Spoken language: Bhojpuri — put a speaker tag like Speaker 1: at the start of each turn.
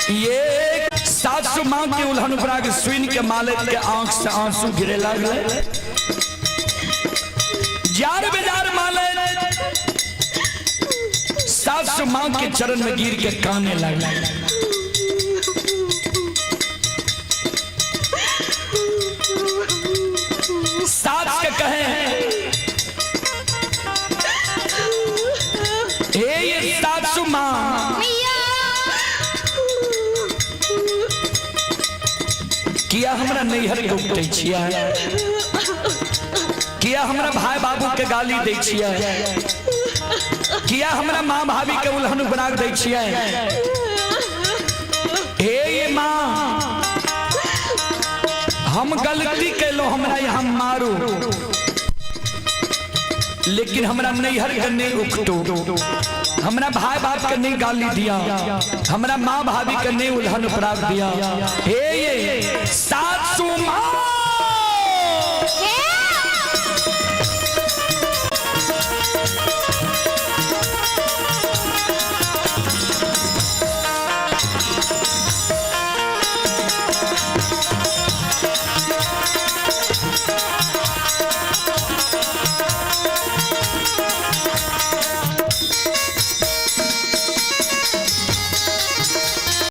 Speaker 1: ये सासू माँ के उल्हन पराग सुन के मालिक के आंख से आंसू गिरे लगले। जार बेजार मालिक सासू माँ के चरण में गिर के काने लगे। सास के कहे हे ये सासू माँ किया हमरा नैहर के उपटे छिया, किया हमरा भाई बाबू के गाली दे छिया, किया हमरा माँ भाभी के उल्हन बना दे छिया। हे ये माँ हम गलती कैलो, हमरा यहाँ मारू लेकिन हमरा नैहर के नहीं उखटो, हमरा भाई बाप के नहीं गाली दिया, हमरा माँ भाभी के नहीं उल्हन पराग दिया। हे ये सासू